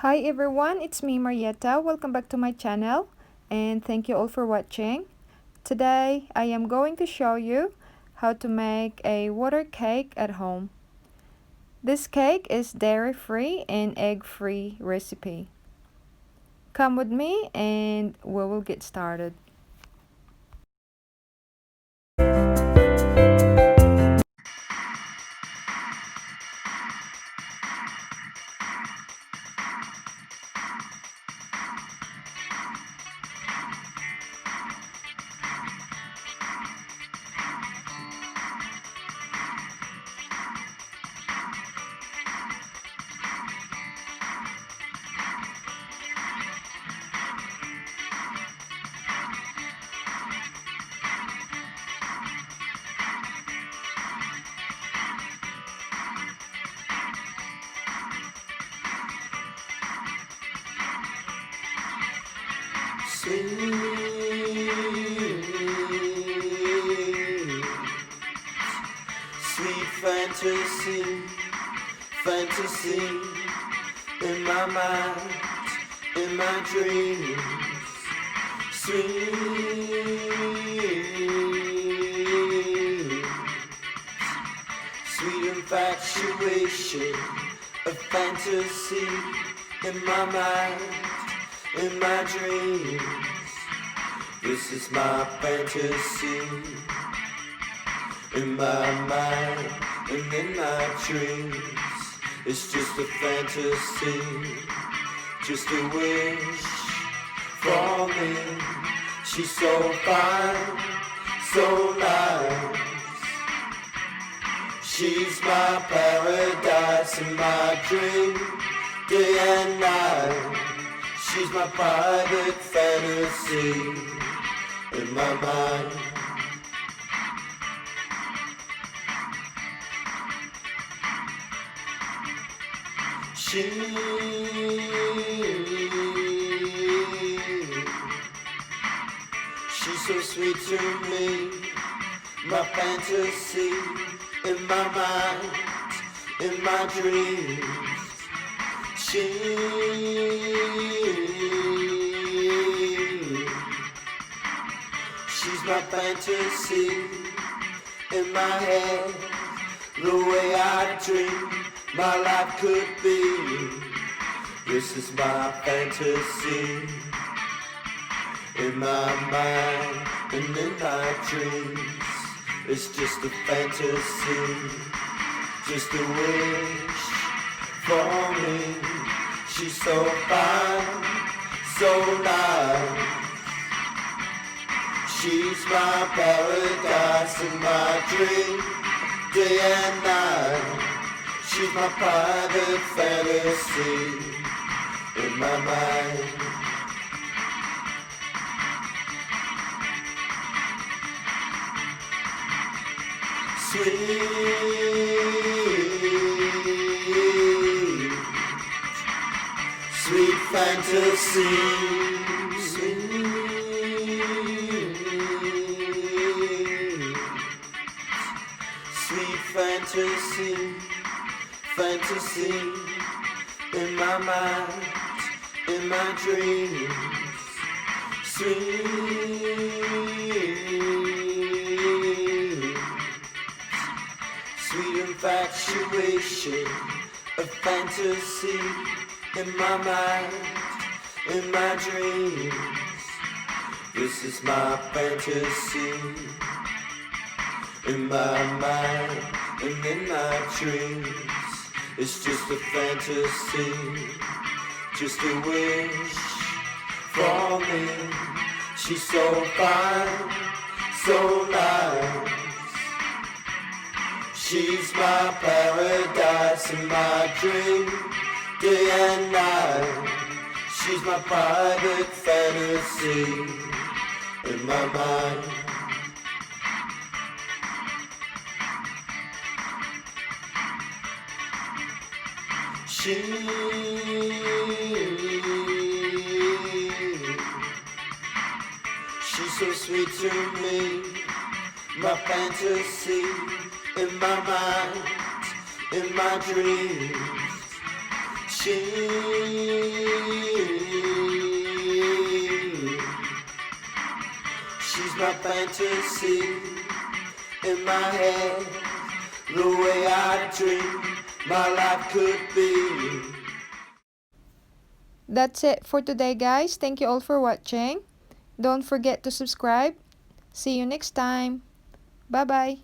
Hi everyone, it's me Marietta. Welcome back to my channel and thank you all for watching. Today I am going to show you how to make a water cake at home. This cake is dairy-free and egg-free recipe. Come with me and we will get started. Sweet fantasy in my mind, in my dreams. Sweet infatuation of fantasy in my mind, in my dreams. This is my fantasy in my mind and in my dreams. It's just a fantasy, just a wish for me. She's so fine, so nice. She's my paradise in my dream, day and night. She's my private fantasy in my mind. She's so sweet to me, my fantasy in my mind, in my dreams. She's my fantasy in my head, the way I dream my life could be. This is my fantasy in my mind and in my dreams. It's just a fantasy, just a wish for me. She's so fine, so nice. She's my paradise in my dream, day and night. She's my private fantasy in my mind. Sweet fantasy, sweet fantasy in my mind, in my dreams. Sweet infatuation of fantasy in my mind, in my dreams. This is my fantasy in my mind and in my dreams. It's just a fantasy, just a wish for me. She's so fine, so nice. She's my paradise in my dream, day and night. She's my private fantasy in my mind. She's so sweet to me, my fantasy in my mind, in my dreams. She She's my fantasy in my head, the way I dream my life could be. That's it for today, guys. Thank you all for watching. Don't forget to subscribe. See you next time. Bye bye.